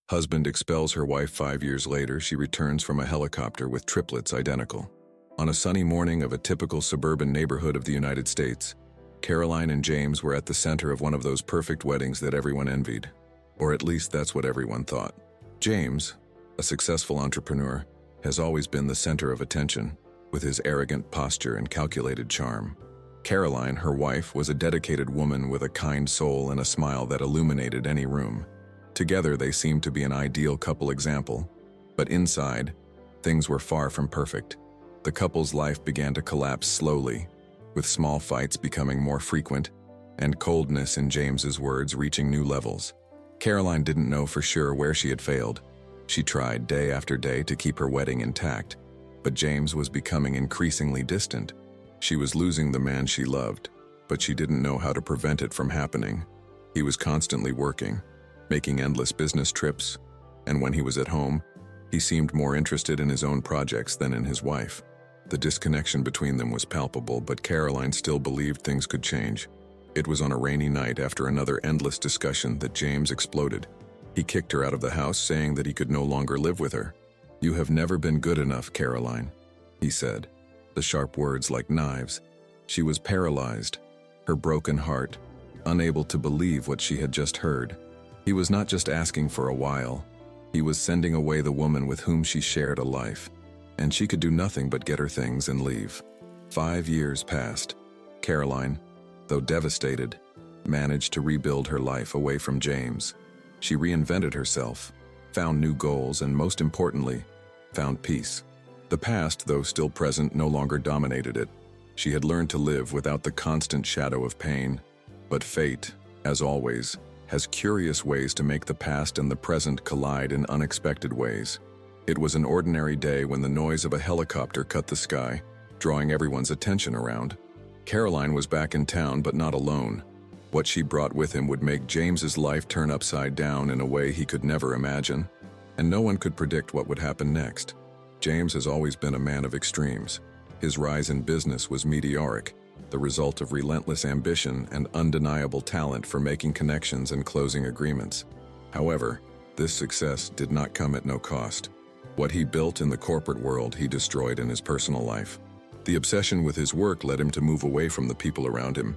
Husband expels her wife 5 years later. She returns from a helicopter with triplets identical. On a sunny morning of a typical suburban neighborhood of the United States, Caroline and James were at the center of one of those perfect weddings that everyone envied. Or at least that's what everyone thought. James, a successful entrepreneur, has always been the center of attention, with his arrogant posture and calculated charm. Caroline, her wife, was a dedicated woman with a kind soul and a smile that illuminated any room. Together, they seemed to be an ideal couple example. But inside, things were far from perfect. The couple's life began to collapse slowly, with small fights becoming more frequent, and coldness, in James's words, reaching new levels. Caroline didn't know for sure where she had failed. She tried day after day to keep her wedding intact, but James was becoming increasingly distant. She was losing the man she loved, but she didn't know how to prevent it from happening. He was constantly working, making endless business trips, and when he was at home, he seemed more interested in his own projects than in his wife. The disconnection between them was palpable, but Caroline still believed things could change. It was on a rainy night after another endless discussion that James exploded. He kicked her out of the house, saying that he could no longer live with her. "You have never been good enough, Caroline," he said, the sharp words like knives. She was paralyzed, her broken heart, unable to believe what she had just heard. He was not just asking for a while. He was sending away the woman with whom she shared a life, and she could do nothing but get her things and leave. 5 years passed. Caroline, though devastated, managed to rebuild her life away from James. She reinvented herself, found new goals, and most importantly, found peace. The past, though still present, no longer dominated it. She had learned to live without the constant shadow of pain. But fate, as always, has curious ways to make the past and the present collide in unexpected ways. It was an ordinary day when the noise of a helicopter cut the sky, drawing everyone's attention around. Caroline was back in town, but not alone. What she brought with him would make James's life turn upside down in a way he could never imagine, and no one could predict what would happen next. James has always been a man of extremes. His rise in business was meteoric, the result of relentless ambition and undeniable talent for making connections and closing agreements. However, this success did not come at no cost. What he built in the corporate world, he destroyed in his personal life. The obsession with his work led him to move away from the people around him,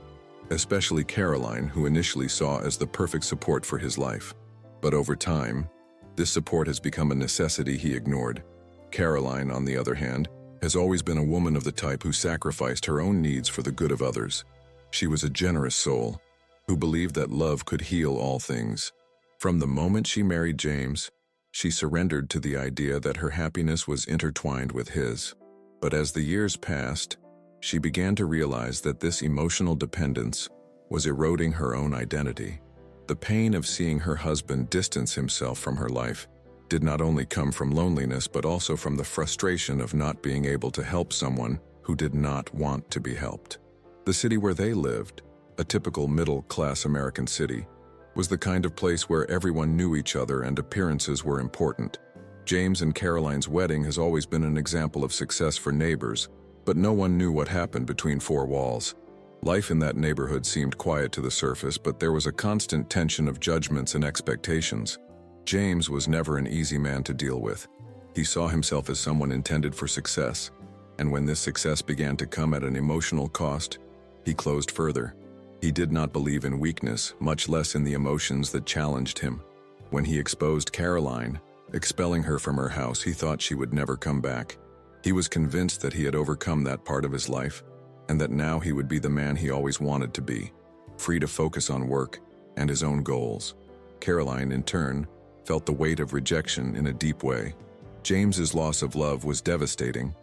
especially Caroline, who initially saw as the perfect support for his life. But over time, this support has become a necessity he ignored. Caroline, on the other hand, has always been a woman of the type who sacrificed her own needs for the good of others. She was a generous soul, who believed that love could heal all things. From the moment she married James, she surrendered to the idea that her happiness was intertwined with his. But as the years passed, she began to realize that this emotional dependence was eroding her own identity. The pain of seeing her husband distance himself from her life did not only come from loneliness, but also from the frustration of not being able to help someone who did not want to be helped. The city where they lived, a typical middle-class American city, was the kind of place where everyone knew each other and appearances were important. James and Caroline's wedding has always been an example of success for neighbors, but no one knew what happened between four walls. Life in that neighborhood seemed quiet to the surface, but there was a constant tension of judgments and expectations. James was never an easy man to deal with. He saw himself as someone intended for success, and when this success began to come at an emotional cost, he closed further. He did not believe in weakness, much less in the emotions that challenged him. When he exposed Caroline, expelling her from her house, he thought she would never come back. He was convinced that he had overcome that part of his life, and that now he would be the man he always wanted to be, free to focus on work and his own goals. Caroline, in turn, felt the weight of rejection in a deep way. James's loss of love was devastating,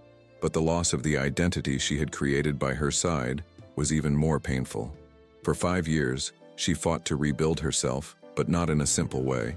but the loss of the identity she had created by her side was even more painful. For 5 years, she fought to rebuild herself, but not in a simple way.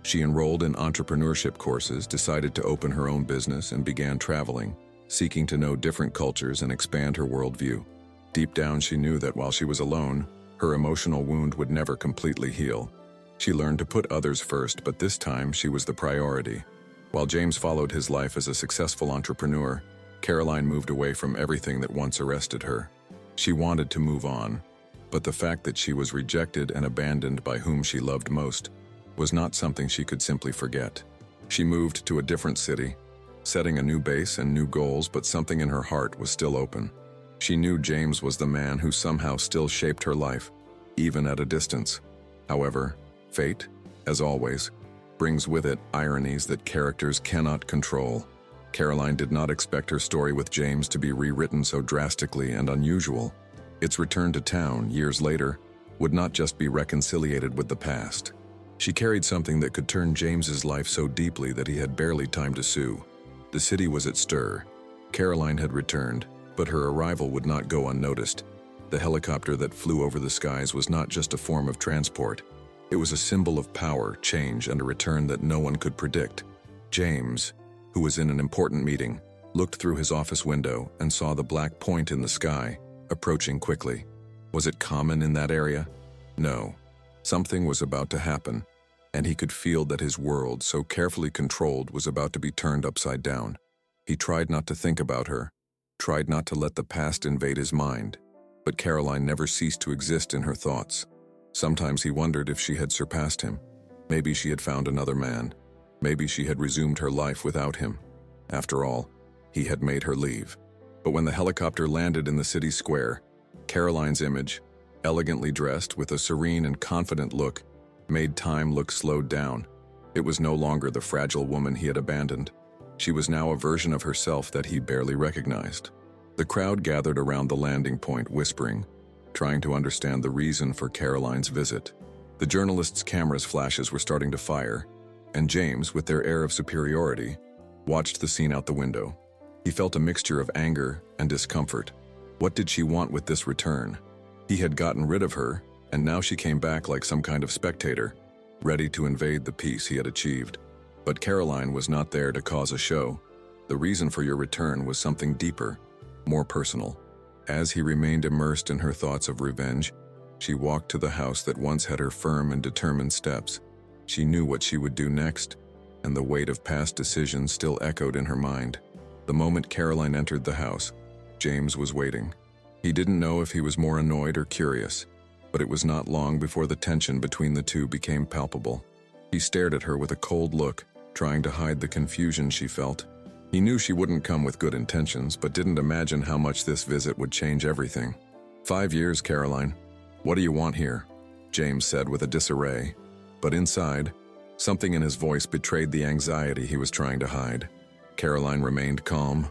She enrolled in entrepreneurship courses, decided to open her own business, and began traveling, seeking to know different cultures and expand her worldview. Deep down, she knew that while she was alone, her emotional wound would never completely heal. She learned to put others first, but this time she was the priority. While James followed his life as a successful entrepreneur, Caroline moved away from everything that once arrested her. She wanted to move on, but the fact that she was rejected and abandoned by whom she loved most was not something she could simply forget. She moved to a different city, setting a new base and new goals, but something in her heart was still open. She knew James was the man who somehow still shaped her life, even at a distance. However, fate, as always, brings with it ironies that characters cannot control. Caroline did not expect her story with James to be rewritten so drastically and unusual. Its return to town, years later, would not just be reconciliated with the past. She carried something that could turn James's life so deeply that he had barely time to sue. The city was at stir. Caroline had returned, but her arrival would not go unnoticed. The helicopter that flew over the skies was not just a form of transport. It was a symbol of power, change, and a return that no one could predict. James, who was in an important meeting, looked through his office window and saw the black point in the sky, approaching quickly. Was it common in that area? No. Something was about to happen, and he could feel that his world, so carefully controlled, was about to be turned upside down. He tried not to think about her, tried not to let the past invade his mind, but Caroline never ceased to exist in her thoughts. Sometimes he wondered if she had surpassed him. Maybe she had found another man. Maybe she had resumed her life without him. After all, he had made her leave. But when the helicopter landed in the city square, Caroline's image, elegantly dressed with a serene and confident look, made time look slowed down. It was no longer the fragile woman he had abandoned. She was now a version of herself that he barely recognized. The crowd gathered around the landing point, whispering, trying to understand the reason for Caroline's visit. The journalists' cameras' flashes were starting to fire, and James, with their air of superiority, watched the scene out the window. He felt a mixture of anger and discomfort. What did she want with this return? He had gotten rid of her, and now she came back like some kind of spectator, ready to invade the peace he had achieved. But Caroline was not there to cause a show. The reason for your return was something deeper, more personal. As he remained immersed in her thoughts of revenge, she walked to the house that once had her firm and determined steps. She knew what she would do next, and the weight of past decisions still echoed in her mind. The moment Caroline entered the house, James was waiting. He didn't know if he was more annoyed or curious, but it was not long before the tension between the two became palpable. He stared at her with a cold look, trying to hide the confusion she felt. He knew she wouldn't come with good intentions, but didn't imagine how much this visit would change everything. 5 years, Caroline. What do you want here? James said with a disarray. But inside, something in his voice betrayed the anxiety he was trying to hide. Caroline remained calm,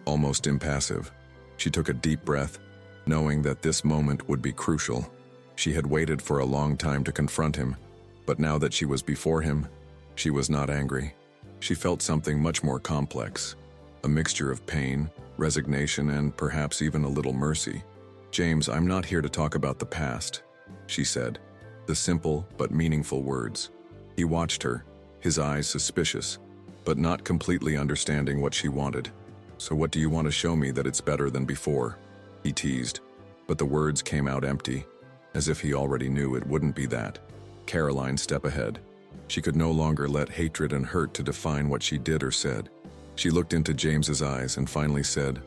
almost impassive. She took a deep breath, knowing that this moment would be crucial. She had waited for a long time to confront him, but now that she was before him, she was not angry. She felt something much more complex, a mixture of pain, resignation, and perhaps even a little mercy. James, I'm not here to talk about the past, she said, the simple but meaningful words. He watched her, his eyes suspicious, but not completely understanding what she wanted. So what do you want to show me that it's better than before? He teased, but the words came out empty, as if he already knew it wouldn't be that. Caroline stepped ahead. She could no longer let hatred and hurt to define what she did or said. She looked into James's eyes and finally said,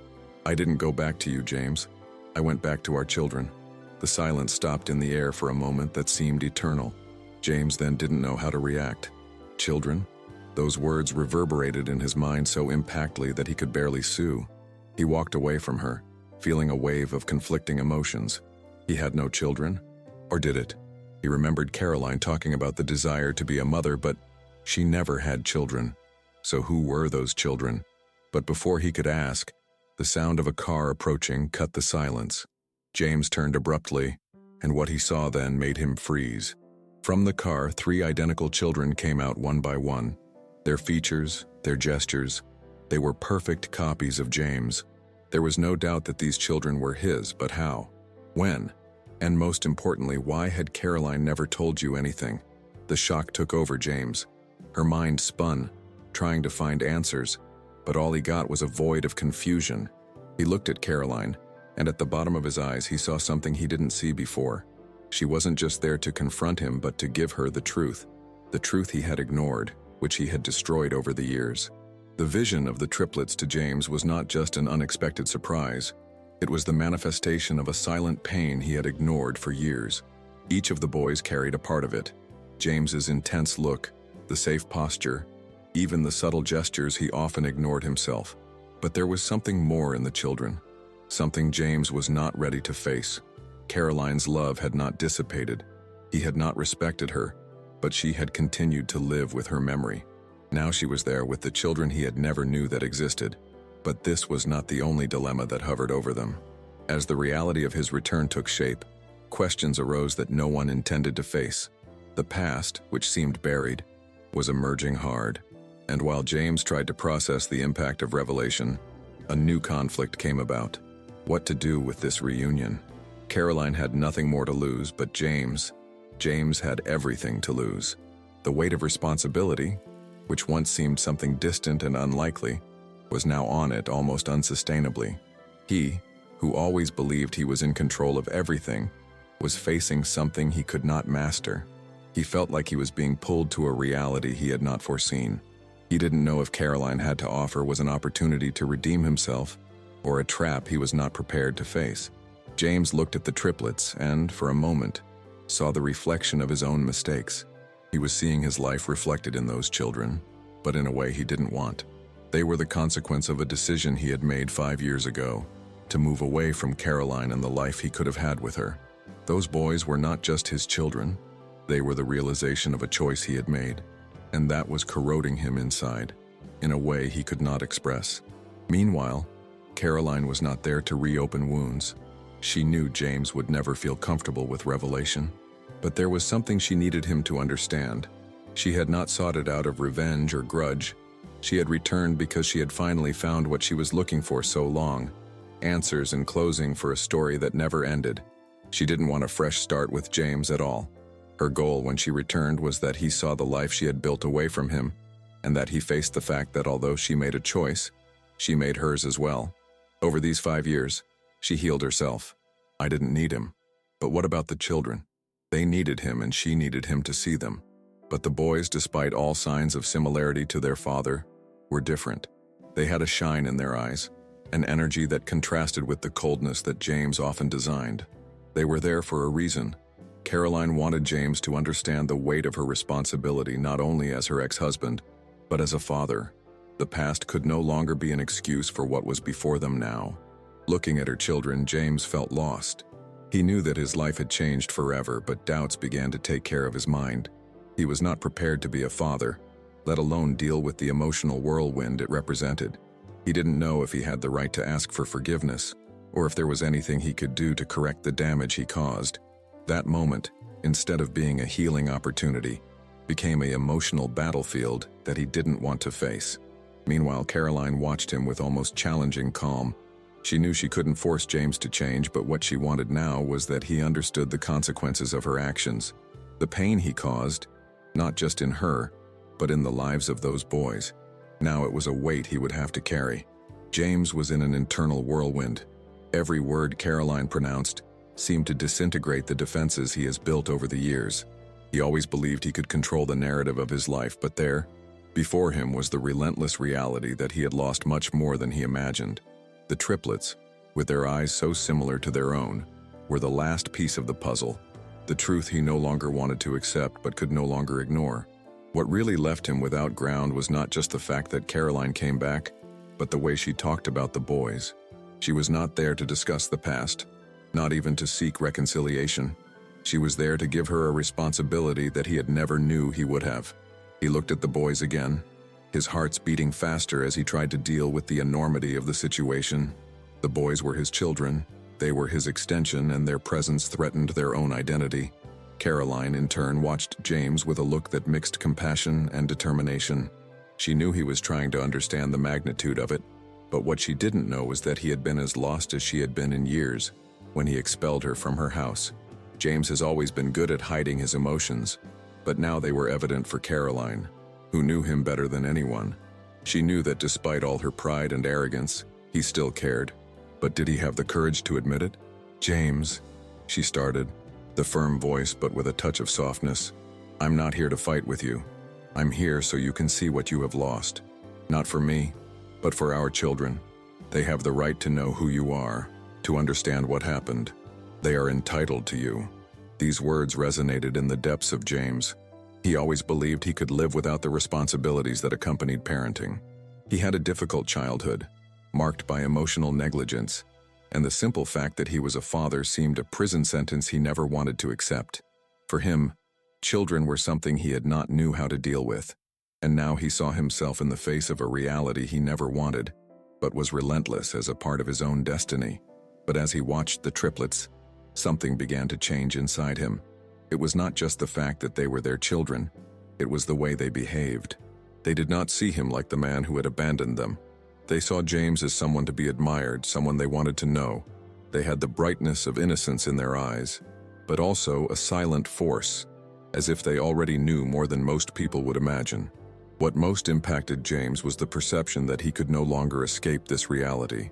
I didn't go back to you, James. I went back to our children. The silence stopped in the air for a moment that seemed eternal. James then didn't know how to react. Children? Those words reverberated in his mind so impactfully that he could barely sue. He walked away from her, feeling a wave of conflicting emotions. He had no children? Or did it? He remembered Caroline talking about the desire to be a mother, but she never had children. So who were those children? But before he could ask, the sound of a car approaching cut the silence. James turned abruptly, and what he saw then made him freeze. From the car, 3 identical children came out one by one. Their features, their gestures, they were perfect copies of James. There was no doubt that these children were his, but how? When? And most importantly, why had Caroline never told you anything? The shock took over James. Her mind spun, trying to find answers, but all he got was a void of confusion. He looked at Caroline, and at the bottom of his eyes he saw something he didn't see before. She wasn't just there to confront him, but to give her the truth he had ignored, which he had destroyed over the years. The vision of the triplets to James was not just an unexpected surprise. It was the manifestation of a silent pain he had ignored for years. Each of the boys carried a part of it. James's intense look, the safe posture, even the subtle gestures he often ignored himself. But there was something more in the children, something James was not ready to face. Caroline's love had not dissipated. He had not respected her, but she had continued to live with her memory. Now she was there with the children he had never knew that existed. But this was not the only dilemma that hovered over them. As the reality of his return took shape, questions arose that no one intended to face. The past, which seemed buried, was emerging hard. And while James tried to process the impact of revelation, a new conflict came about. What to do with this reunion? Caroline had nothing more to lose, but James had everything to lose. The weight of responsibility, which once seemed something distant and unlikely, was now on it almost unsustainably. He, who always believed he was in control of everything, was facing something he could not master. He felt like he was being pulled to a reality he had not foreseen. He didn't know if Caroline had to offer was an opportunity to redeem himself or a trap he was not prepared to face. James looked at the triplets and, for a moment, saw the reflection of his own mistakes. He was seeing his life reflected in those children, but in a way he didn't want. They were the consequence of a decision he had made 5 years ago, to move away from Caroline and the life he could have had with her. Those boys were not just his children, they were the realization of a choice he had made, and that was corroding him inside, in a way he could not express. Meanwhile, Caroline was not there to reopen wounds. She knew James would never feel comfortable with revelation, but there was something she needed him to understand. She had not sought it out of revenge or grudge. She had returned because she had finally found what she was looking for so long, answers and closing for a story that never ended. She didn't want a fresh start with James at all. Her goal when she returned was that he saw the life she had built away from him, and that he faced the fact that although she made a choice, she made hers as well. Over these 5 years, she healed herself. I didn't need him. But what about the children? They needed him and she needed him to see them. But the boys, despite all signs of similarity to their father, were different. They had a shine in their eyes, an energy that contrasted with the coldness that James often designed. They were there for a reason. Caroline wanted James to understand the weight of her responsibility not only as her ex-husband, but as a father. The past could no longer be an excuse for what was before them now. Looking at her children, James felt lost. He knew that his life had changed forever, but doubts began to take care of his mind. He was not prepared to be a father, let alone deal with the emotional whirlwind it represented. He didn't know if he had the right to ask for forgiveness, or if there was anything he could do to correct the damage he caused. That moment, instead of being a healing opportunity, became an emotional battlefield that he didn't want to face. Meanwhile, Caroline watched him with almost challenging calm. She knew she couldn't force James to change, but what she wanted now was that he understood the consequences of her actions. The pain he caused, not just in her, but in the lives of those boys. Now it was a weight he would have to carry. James was in an internal whirlwind. Every word Caroline pronounced seemed to disintegrate the defenses he has built over the years. He always believed he could control the narrative of his life, but there, before him, was the relentless reality that he had lost much more than he imagined. The triplets, with their eyes so similar to their own, were the last piece of the puzzle, the truth he no longer wanted to accept but could no longer ignore. What really left him without ground was not just the fact that Caroline came back, but the way she talked about the boys. She was not there to discuss the past, not even to seek reconciliation. She was there to give her a responsibility that he had never knew he would have. He looked at the boys again, his heart's beating faster as he tried to deal with the enormity of the situation. The boys were his children, they were his extension, and their presence threatened their own identity. Caroline, in turn, watched James with a look that mixed compassion and determination. She knew he was trying to understand the magnitude of it, but what she didn't know was that he had been as lost as she had been in years, when he expelled her from her house. James has always been good at hiding his emotions, but now they were evident for Caroline, who knew him better than anyone. She knew that despite all her pride and arrogance, he still cared. But did he have the courage to admit it? "James," she started, the firm voice but with a touch of softness. "I'm not here to fight with you. I'm here so you can see what you have lost. Not for me, but for our children. They have the right to know who you are, to understand what happened. They are entitled to you." These words resonated in the depths of James. He always believed he could live without the responsibilities that accompanied parenting. He had a difficult childhood, marked by emotional negligence, and the simple fact that he was a father seemed a prison sentence he never wanted to accept. For him, children were something he had not knew how to deal with, and now he saw himself in the face of a reality he never wanted, but was relentless as a part of his own destiny. But as he watched the triplets, something began to change inside him. It was not just the fact that they were their children, it was the way they behaved. They did not see him like the man who had abandoned them. They saw James as someone to be admired, someone they wanted to know. They had the brightness of innocence in their eyes, but also a silent force, as if they already knew more than most people would imagine. What most impacted James was the perception that he could no longer escape this reality.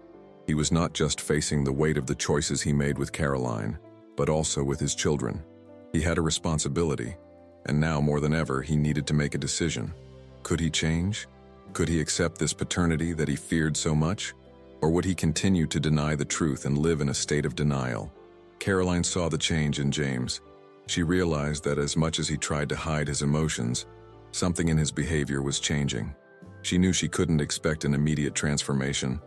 He was not just facing the weight of the choices he made with Caroline, but also with his children. He had a responsibility, and now more than ever he needed to make a decision. Could he change? Could he accept this paternity that he feared so much? Or would he continue to deny the truth and live in a state of denial? Caroline saw the change in James. She realized that as much as he tried to hide his emotions, something in his behavior was changing. She knew she couldn't expect an immediate transformation,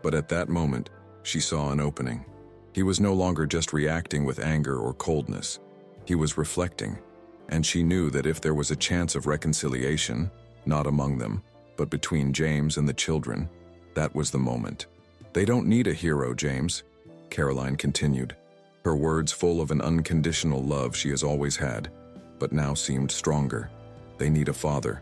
but at that moment, she saw an opening. He was no longer just reacting with anger or coldness. He was reflecting, and she knew that if there was a chance of reconciliation, not among them, but between James and the children, that was the moment. "They don't need a hero, James," Caroline continued, her words full of an unconditional love she has always had, but now seemed stronger. "They need a father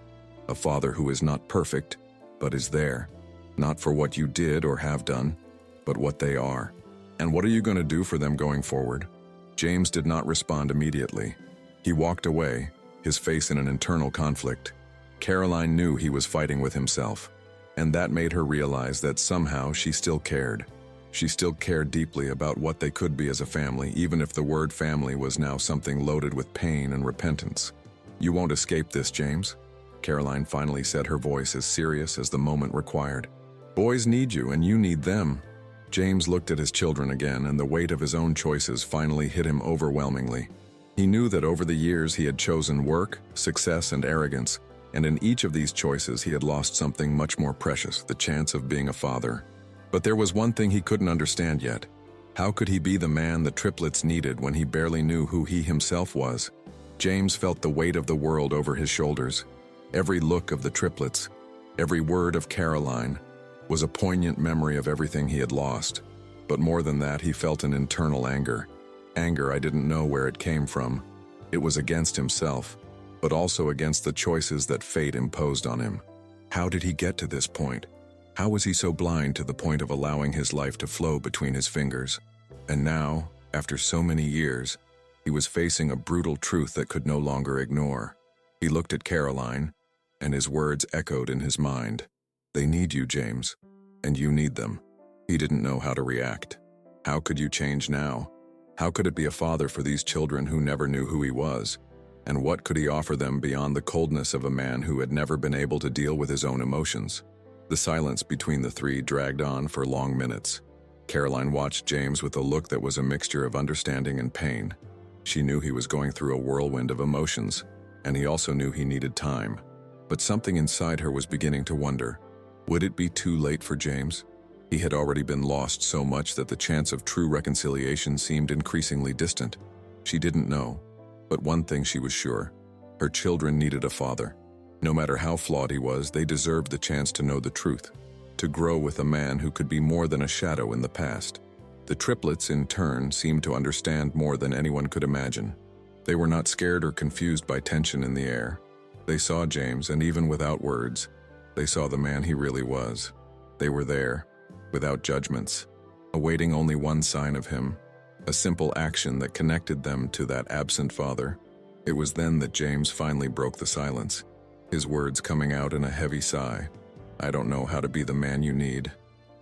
who is not perfect, but is there, not for what you did or have done, but what they are. And what are you going to do for them going forward?" James did not respond immediately. He walked away, his face in an internal conflict. Caroline knew he was fighting with himself, and that made her realize that somehow she still cared. She still cared deeply about what they could be as a family, even if the word family was now something loaded with pain and repentance. "You won't escape this, James," Caroline finally said, her voice as serious as the moment required. "Boys need you, and you need them." James looked at his children again, and the weight of his own choices finally hit him overwhelmingly. He knew that over the years he had chosen work, success, and arrogance, and in each of these choices he had lost something much more precious, the chance of being a father. But there was one thing he couldn't understand yet. How could he be the man the triplets needed when he barely knew who he himself was? James felt the weight of the world over his shoulders. Every look of the triplets, every word of Caroline, was a poignant memory of everything he had lost. But more than that, he felt an internal anger. Anger I didn't know where it came from. It was against himself, but also against the choices that fate imposed on him. How did he get to this point? How was he so blind to the point of allowing his life to flow between his fingers? And now, after so many years, he was facing a brutal truth that could no longer ignore. He looked at Caroline, and his words echoed in his mind. "They need you, James, and you need them." He didn't know how to react. How could you change now? How could it be a father for these children who never knew who he was? And what could he offer them beyond the coldness of a man who had never been able to deal with his own emotions? The silence between the three dragged on for long minutes. Caroline watched James with a look that was a mixture of understanding and pain. She knew he was going through a whirlwind of emotions, and he also knew he needed time. But something inside her was beginning to wonder. Would it be too late for James? He had already been lost so much that the chance of true reconciliation seemed increasingly distant. She didn't know, but one thing she was sure. Her children needed a father. No matter how flawed he was, they deserved the chance to know the truth, to grow with a man who could be more than a shadow in the past. The triplets, in turn, seemed to understand more than anyone could imagine. They were not scared or confused by tension in the air. They saw James, and even without words, they saw the man he really was. They were there, without judgments, awaiting only one sign of him, a simple action that connected them to that absent father. It was then that James finally broke the silence, his words coming out in a heavy sigh. "I don't know how to be the man you need,"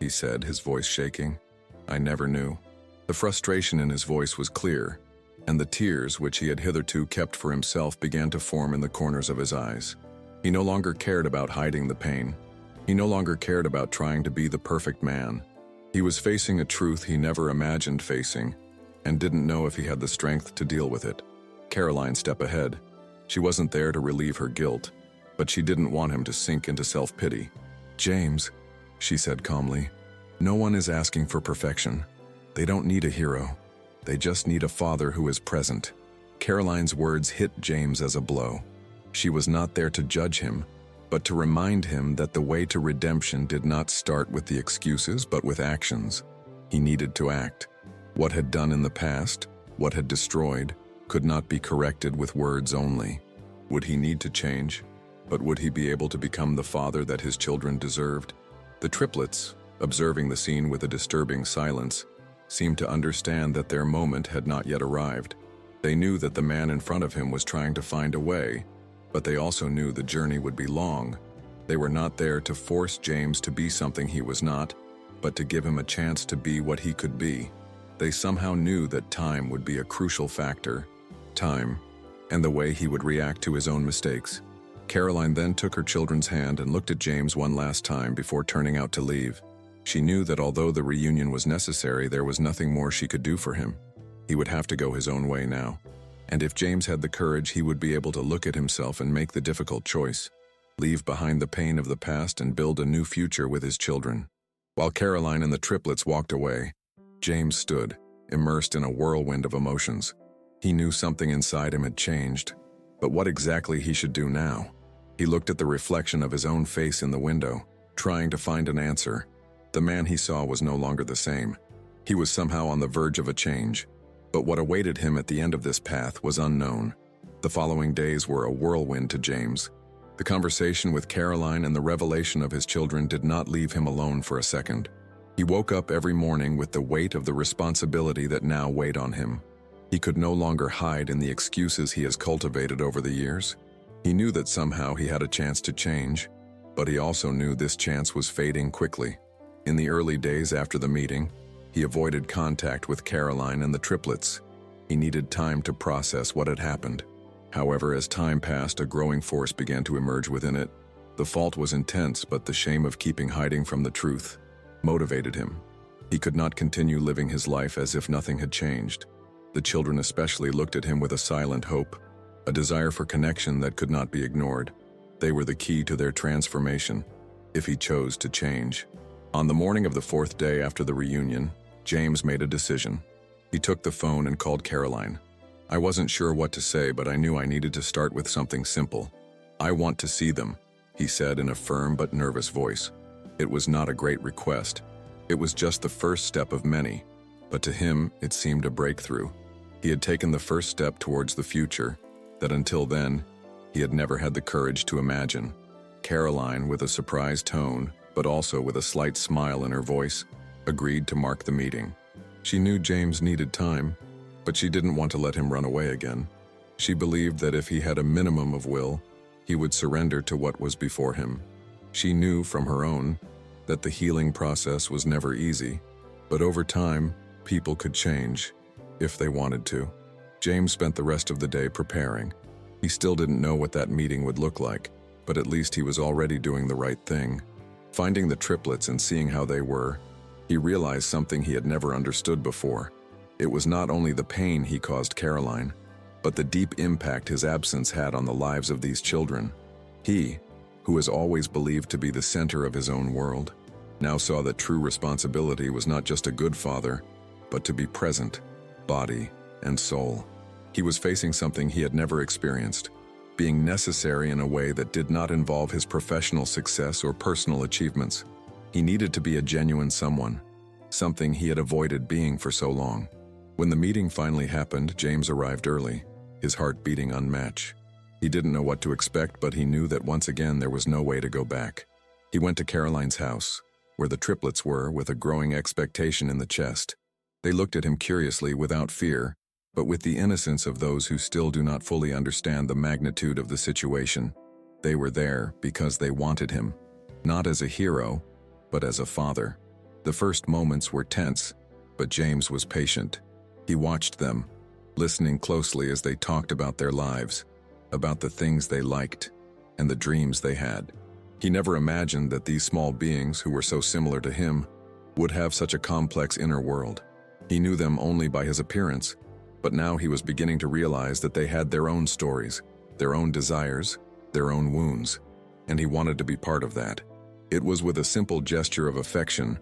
he said, his voice shaking. "I never knew." The frustration in his voice was clear, and the tears which he had hitherto kept for himself began to form in the corners of his eyes. He no longer cared about hiding the pain. He no longer cared about trying to be the perfect man. He was facing a truth he never imagined facing, and didn't know if he had the strength to deal with it. Caroline stepped ahead. She wasn't there to relieve her guilt, but she didn't want him to sink into self-pity. "James," she said calmly, "no one is asking for perfection. They don't need a hero. They just need a father who is present." Caroline's words hit James as a blow. She was not there to judge him, but to remind him that the way to redemption did not start with the excuses but with actions. He needed to act. What had done in the past, what had destroyed, could not be corrected with words only. Would he need to change? But would he be able to become the father that his children deserved? The triplets, observing the scene with a disturbing silence, seemed to understand that their moment had not yet arrived. They knew that the man in front of him was trying to find a way, but they also knew the journey would be long. They were not there to force James to be something he was not, but to give him a chance to be what he could be. They somehow knew that time would be a crucial factor. Time, and the way he would react to his own mistakes. Caroline then took her children's hand and looked at James one last time before turning out to leave. She knew that although the reunion was necessary, there was nothing more she could do for him. He would have to go his own way now. And if James had the courage, he would be able to look at himself and make the difficult choice. Leave behind the pain of the past and build a new future with his children. While Caroline and the triplets walked away, James stood, immersed in a whirlwind of emotions. He knew something inside him had changed, but what exactly he should do now? He looked at the reflection of his own face in the window, trying to find an answer. The man he saw was no longer the same. He was somehow on the verge of a change. But what awaited him at the end of this path was unknown. The following days were a whirlwind to James. The conversation with Caroline and the revelation of his children did not leave him alone for a second. He woke up every morning with the weight of the responsibility that now weighed on him. He could no longer hide in the excuses he has cultivated over the years. He knew that somehow he had a chance to change, but he also knew this chance was fading quickly. In the early days after the meeting, he avoided contact with Caroline and the triplets. He needed time to process what had happened. However, as time passed, a growing force began to emerge within it. The fault was intense, but the shame of keeping hiding from the truth motivated him. He could not continue living his life as if nothing had changed. The children especially looked at him with a silent hope, a desire for connection that could not be ignored. They were the key to their transformation, if he chose to change. On the morning of the fourth day after the reunion, James made a decision. He took the phone and called Caroline. "I wasn't sure what to say, but I knew I needed to start with something simple. I want to see them," he said in a firm but nervous voice. It was not a great request. It was just the first step of many, but to him it seemed a breakthrough. He had taken the first step towards the future that until then he had never had the courage to imagine. Caroline, with a surprised tone, but also with a slight smile in her voice, agreed to mark the meeting. She knew James needed time, but she didn't want to let him run away again. She believed that if he had a minimum of will, he would surrender to what was before him. She knew from her own that the healing process was never easy, but over time, people could change, if they wanted to. James spent the rest of the day preparing. He still didn't know what that meeting would look like, but at least he was already doing the right thing. Finding the triplets and seeing how they were, he realized something he had never understood before. It was not only the pain he caused Caroline, but the deep impact his absence had on the lives of these children. He, who was always believed to be the center of his own world, now saw that true responsibility was not just a good father, but to be present, body and soul. He was facing something he had never experienced, being necessary in a way that did not involve his professional success or personal achievements. He needed to be a genuine someone, something he had avoided being for so long. When the meeting finally happened, James arrived early, his heart beating unmatched. He didn't know what to expect, but he knew that once again there was no way to go back. He went to Caroline's house, where the triplets were, with a growing expectation in the chest. They looked at him curiously, without fear, but with the innocence of those who still do not fully understand the magnitude of the situation. They were there because they wanted him, not as a hero, but as a father. The first moments were tense, but James was patient. He watched them, listening closely as they talked about their lives, about the things they liked, and the dreams they had. He never imagined that these small beings, who were so similar to him, would have such a complex inner world. He knew them only by his appearance, but now he was beginning to realize that they had their own stories, their own desires, their own wounds, and he wanted to be part of that. It was with a simple gesture of affection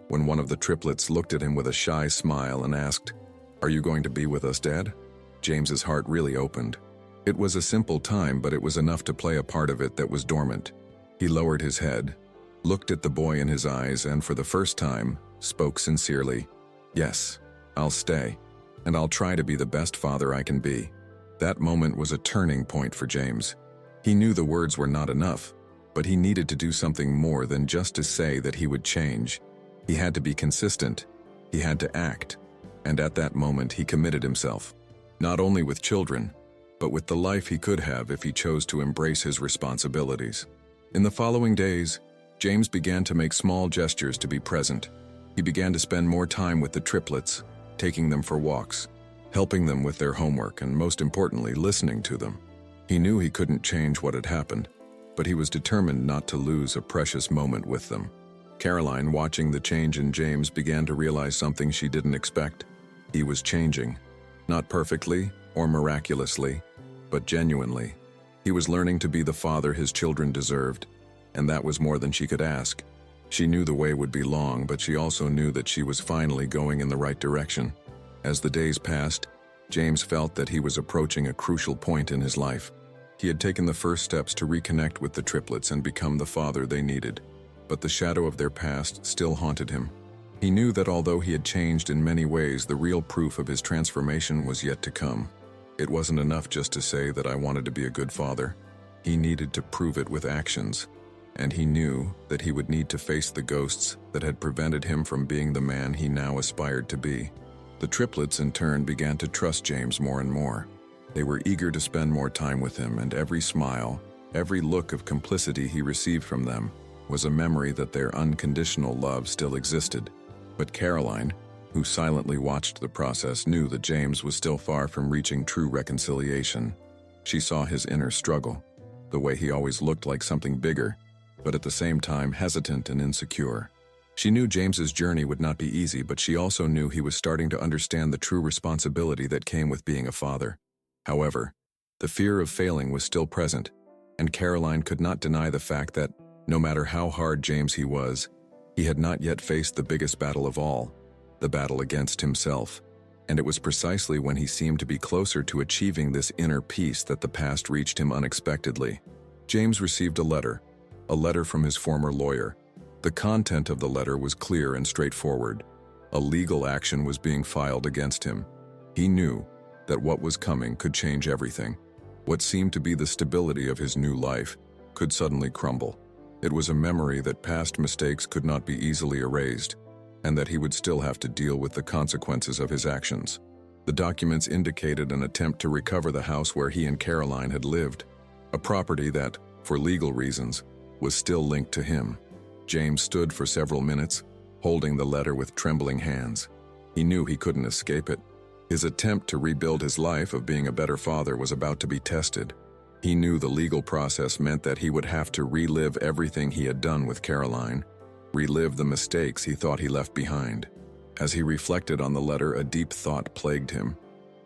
when one of the triplets looked at him with a shy smile and asked, "Are you going to be with us, Dad?" James's heart really opened. It was a simple time, but it was enough to play a part of it that was dormant. He lowered his head, looked at the boy in his eyes, and for the first time, spoke sincerely, "Yes, I'll stay, and I'll try to be the best father I can be." That moment was a turning point for James. He knew the words were not enough, but he needed to do something more than just to say that he would change. He had to be consistent. He had to act. And at that moment, he committed himself, not only with children, but with the life he could have if he chose to embrace his responsibilities. In the following days, James began to make small gestures to be present. He began to spend more time with the triplets, taking them for walks, helping them with their homework, and most importantly, listening to them. He knew he couldn't change what had happened, but he was determined not to lose a precious moment with them. Caroline, watching the change in James, began to realize something she didn't expect. He was changing. Not perfectly or miraculously, but genuinely. He was learning to be the father his children deserved, and that was more than she could ask. She knew the way would be long, but she also knew that she was finally going in the right direction. As the days passed, James felt that he was approaching a crucial point in his life. He had taken the first steps to reconnect with the triplets and become the father they needed, but the shadow of their past still haunted him. He knew that although he had changed in many ways, the real proof of his transformation was yet to come. It wasn't enough just to say that I wanted to be a good father. He needed to prove it with actions, and he knew that he would need to face the ghosts that had prevented him from being the man he now aspired to be. The triplets, in turn, began to trust James more and more. They were eager to spend more time with him, and every smile, every look of complicity he received from them was a memory that their unconditional love still existed. But Caroline, who silently watched the process, knew that James was still far from reaching true reconciliation. She saw his inner struggle, the way he always looked like something bigger, but at the same time hesitant and insecure. She knew James's journey would not be easy, but she also knew he was starting to understand the true responsibility that came with being a father. However, the fear of failing was still present, and Caroline could not deny the fact that, no matter how hard James he was, he had not yet faced the biggest battle of all, the battle against himself. And it was precisely when he seemed to be closer to achieving this inner peace that the past reached him unexpectedly. James received a letter from his former lawyer. The content of the letter was clear and straightforward. A legal action was being filed against him. He knew that what was coming could change everything. What seemed to be the stability of his new life could suddenly crumble. It was a memory that past mistakes could not be easily erased, and that he would still have to deal with the consequences of his actions. The documents indicated an attempt to recover the house where he and Caroline had lived, a property that, for legal reasons, was still linked to him. James stood for several minutes, holding the letter with trembling hands. He knew he couldn't escape it. His attempt to rebuild his life of being a better father was about to be tested. He knew the legal process meant that he would have to relive everything he had done with Caroline, relive the mistakes he thought he left behind. As he reflected on the letter, a deep thought plagued him.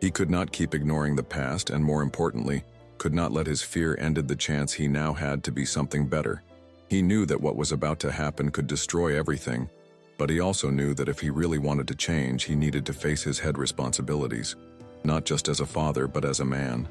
He could not keep ignoring the past, and more importantly, could not let his fear end the chance he now had to be something better. He knew that what was about to happen could destroy everything, but he also knew that if he really wanted to change, he needed to face his head responsibilities, not just as a father, but as a man.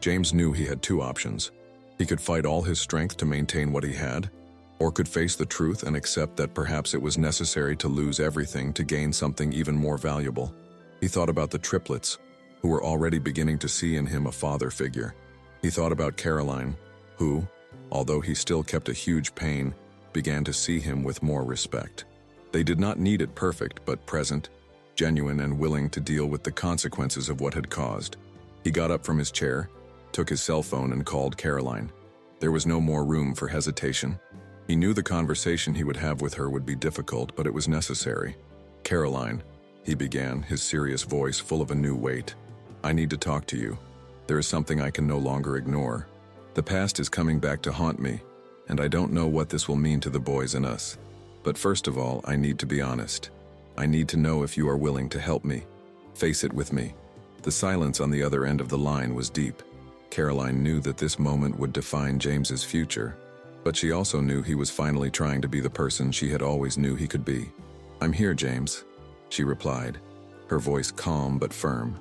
James knew he had two options. He could fight all his strength to maintain what he had, or could face the truth and accept that perhaps it was necessary to lose everything to gain something even more valuable. He thought about the triplets, who were already beginning to see in him a father figure. He thought about Caroline, who, although he still kept a huge pain, began to see him with more respect. They did not need it perfect, but present, genuine, and willing to deal with the consequences of what had caused. He got up from his chair, took his cell phone, and called Caroline. There was no more room for hesitation. He knew the conversation he would have with her would be difficult, but it was necessary. "Caroline," he began, his serious voice full of a new weight. "I need to talk to you. There is something I can no longer ignore. The past is coming back to haunt me, and I don't know what this will mean to the boys and us. But first of all, I need to be honest. I need to know if you are willing to help me. Face it with me." The silence on the other end of the line was deep. Caroline knew that this moment would define James's future, but she also knew he was finally trying to be the person she had always knew he could be. "I'm here, James," she replied, her voice calm but firm.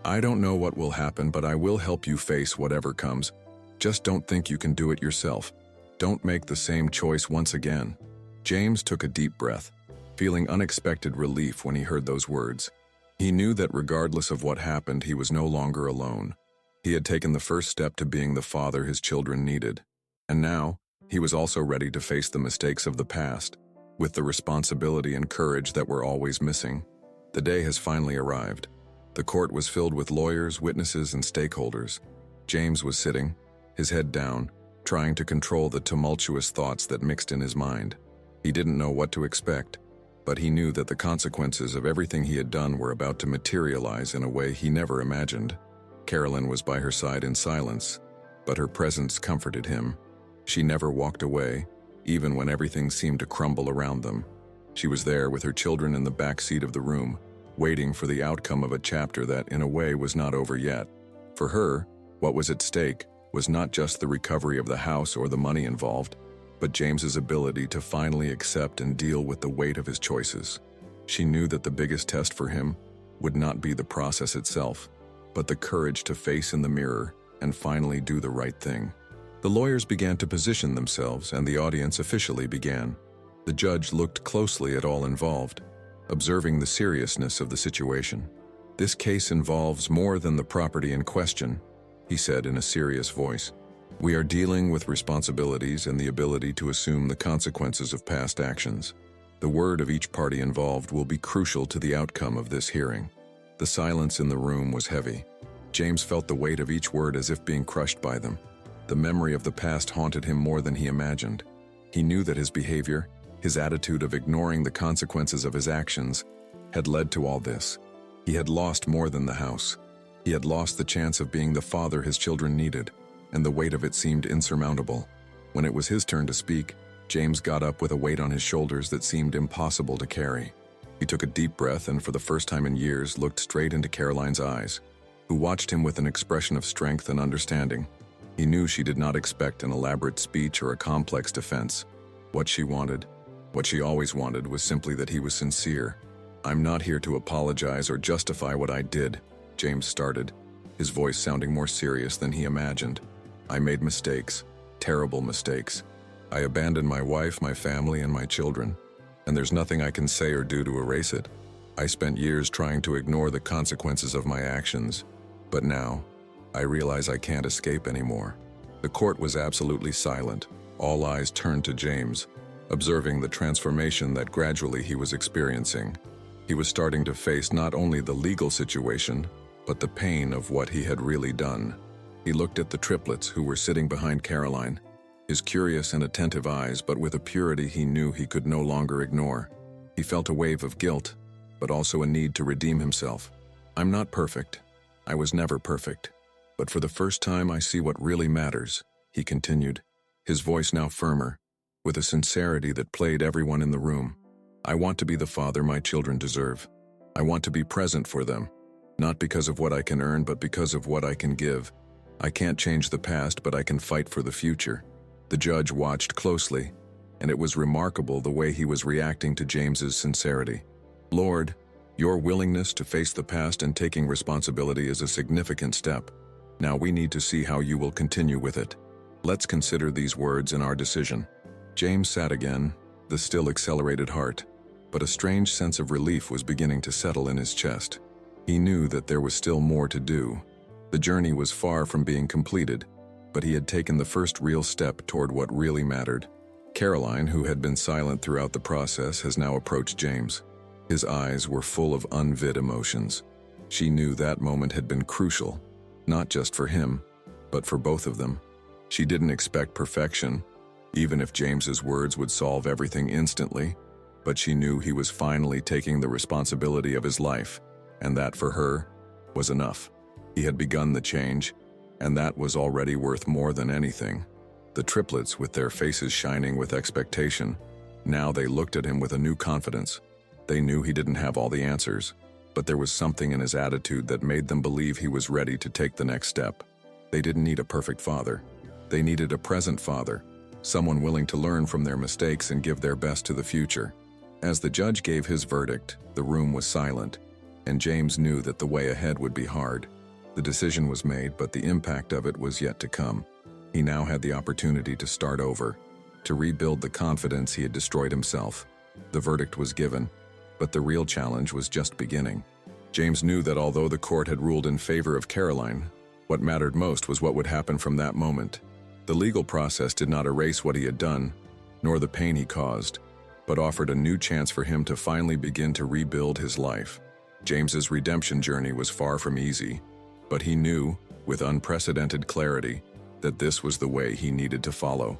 "I don't know what will happen, but I will help you face whatever comes. Just don't think you can do it yourself. Don't make the same choice once again." James took a deep breath, feeling unexpected relief when he heard those words. He knew that regardless of what happened, he was no longer alone. He had taken the first step to being the father his children needed. And now, he was also ready to face the mistakes of the past, with the responsibility and courage that were always missing. The day has finally arrived. The court was filled with lawyers, witnesses, and stakeholders. James was sitting, his head down, trying to control the tumultuous thoughts that mixed in his mind. He didn't know what to expect, but he knew that the consequences of everything he had done were about to materialize in a way he never imagined. Caroline was by her side in silence, but her presence comforted him. She never walked away, even when everything seemed to crumble around them. She was there with her children in the back seat of the room, waiting for the outcome of a chapter that, in a way, was not over yet. For her, what was at stake was not just the recovery of the house or the money involved, but James's ability to finally accept and deal with the weight of his choices. She knew that the biggest test for him would not be the process itself, but the courage to face in the mirror and finally do the right thing. The lawyers began to position themselves, and the audience officially began. The judge looked closely at all involved, observing the seriousness of the situation. "This case involves more than the property in question," he said in a serious voice. "We are dealing with responsibilities and the ability to assume the consequences of past actions. The word of each party involved will be crucial to the outcome of this hearing." The silence in the room was heavy. James felt the weight of each word as if being crushed by them. The memory of the past haunted him more than he imagined. He knew that his behavior, his attitude of ignoring the consequences of his actions, had led to all this. He had lost more than the house. He had lost the chance of being the father his children needed, and the weight of it seemed insurmountable. When it was his turn to speak, James got up with a weight on his shoulders that seemed impossible to carry. He took a deep breath and, for the first time in years, looked straight into Caroline's eyes, who watched him with an expression of strength and understanding. He knew she did not expect an elaborate speech or a complex defense. What she wanted, what she always wanted, was simply that he was sincere. "I'm not here to apologize or justify what I did," James started, his voice sounding more serious than he imagined. "I made mistakes, terrible mistakes. I abandoned my wife, my family, and my children, and there's nothing I can say or do to erase it. I spent years trying to ignore the consequences of my actions, but now, I realize I can't escape anymore." The court was absolutely silent. All eyes turned to James, observing the transformation that gradually he was experiencing. He was starting to face not only the legal situation, but the pain of what he had really done. He looked at the triplets who were sitting behind Caroline, his curious and attentive eyes, but with a purity he knew he could no longer ignore. He felt a wave of guilt, but also a need to redeem himself. "I'm not perfect. I was never perfect. But for the first time I see what really matters," he continued, his voice now firmer, with a sincerity that played everyone in the room. "I want to be the father my children deserve. I want to be present for them, not because of what I can earn, but because of what I can give. I can't change the past, but I can fight for the future." The judge watched closely, and it was remarkable the way he was reacting to James's sincerity. "Lord, your willingness to face the past and taking responsibility is a significant step. Now we need to see how you will continue with it. Let's consider these words in our decision." James sat again, the still accelerated heart, but a strange sense of relief was beginning to settle in his chest. He knew that there was still more to do. The journey was far from being completed, but he had taken the first real step toward what really mattered. Caroline, who had been silent throughout the process, has now approached James. His eyes were full of unvid emotions. She knew that moment had been crucial, not just for him, but for both of them. She didn't expect perfection, even if James's words would solve everything instantly, but she knew he was finally taking the responsibility of his life, and that for her was enough. He had begun the change, and that was already worth more than anything. The triplets, with their faces shining with expectation, now they looked at him with a new confidence. They knew he didn't have all the answers, but there was something in his attitude that made them believe he was ready to take the next step. They didn't need a perfect father. They needed a present father, someone willing to learn from their mistakes and give their best to the future. As the judge gave his verdict, the room was silent, and James knew that the way ahead would be hard. The decision was made, but the impact of it was yet to come. He now had the opportunity to start over, to rebuild the confidence he had destroyed himself. The verdict was given, but the real challenge was just beginning. James knew that although the court had ruled in favor of Caroline, what mattered most was what would happen from that moment. The legal process did not erase what he had done, nor the pain he caused, but offered a new chance for him to finally begin to rebuild his life. James's redemption journey was far from easy, but he knew, with unprecedented clarity, that this was the way he needed to follow.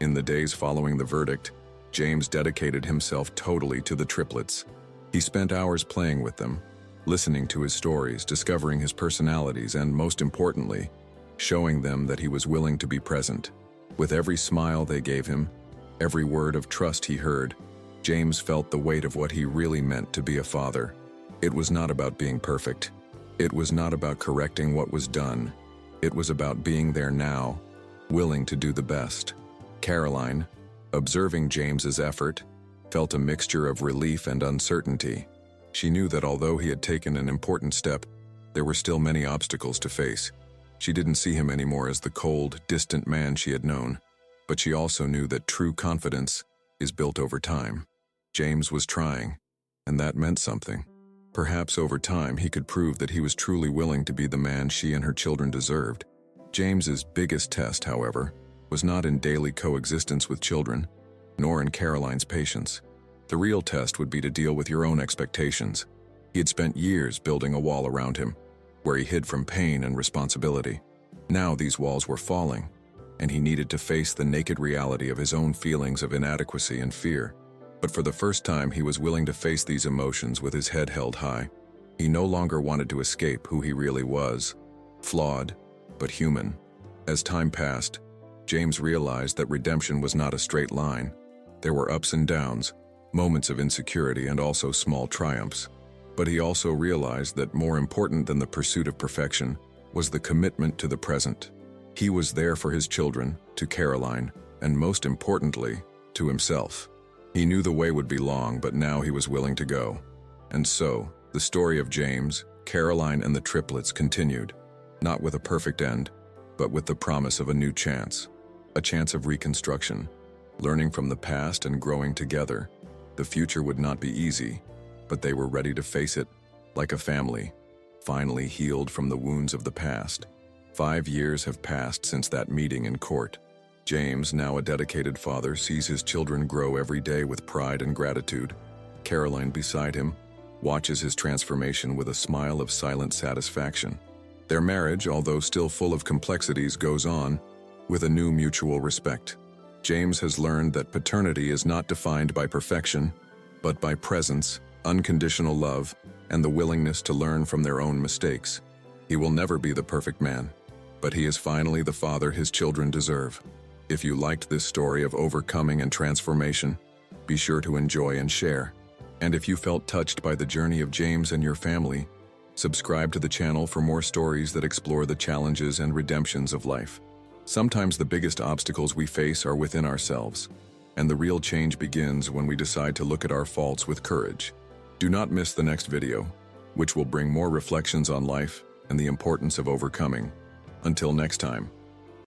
In the days following the verdict, James dedicated himself totally to the triplets. He spent hours playing with them, listening to his stories, discovering his personalities, and most importantly, showing them that he was willing to be present. With every smile they gave him, every word of trust he heard, James felt the weight of what he really meant to be a father. It was not about being perfect. It was not about correcting what was done. It was about being there now, willing to do the best. Caroline, observing James's effort, felt a mixture of relief and uncertainty. She knew that although he had taken an important step, there were still many obstacles to face. She didn't see him anymore as the cold, distant man she had known, but she also knew that true confidence is built over time. James was trying, and that meant something. Perhaps over time he could prove that he was truly willing to be the man she and her children deserved. James's biggest test, however, was not in daily coexistence with children, nor in Caroline's patience. The real test would be to deal with your own expectations. He had spent years building a wall around him, where he hid from pain and responsibility. Now these walls were falling, and he needed to face the naked reality of his own feelings of inadequacy and fear. But for the first time, he was willing to face these emotions with his head held high. He no longer wanted to escape who he really was, flawed, but human. As time passed, James realized that redemption was not a straight line. There were ups and downs, moments of insecurity, and also small triumphs. But he also realized that more important than the pursuit of perfection was the commitment to the present. He was there for his children, to Caroline, and most importantly, to himself. He knew the way would be long, but now he was willing to go. And so, the story of James, Caroline, and the triplets continued, not with a perfect end, but with the promise of a new chance. A chance of reconstruction, learning from the past and growing together. The future would not be easy, but they were ready to face it, like a family, finally healed from the wounds of the past. 5 years have passed since that meeting in court. James, now a dedicated father, sees his children grow every day with pride and gratitude. Caroline, beside him, watches his transformation with a smile of silent satisfaction. Their marriage, although still full of complexities, goes on with a new mutual respect. James has learned that paternity is not defined by perfection, but by presence, unconditional love, and the willingness to learn from their own mistakes. He will never be the perfect man, but he is finally the father his children deserve. If you liked this story of overcoming and transformation, be sure to enjoy and share. And if you felt touched by the journey of James and your family, subscribe to the channel for more stories that explore the challenges and redemptions of life. Sometimes the biggest obstacles we face are within ourselves, and the real change begins when we decide to look at our faults with courage. Do not miss the next video, which will bring more reflections on life and the importance of overcoming. Until next time.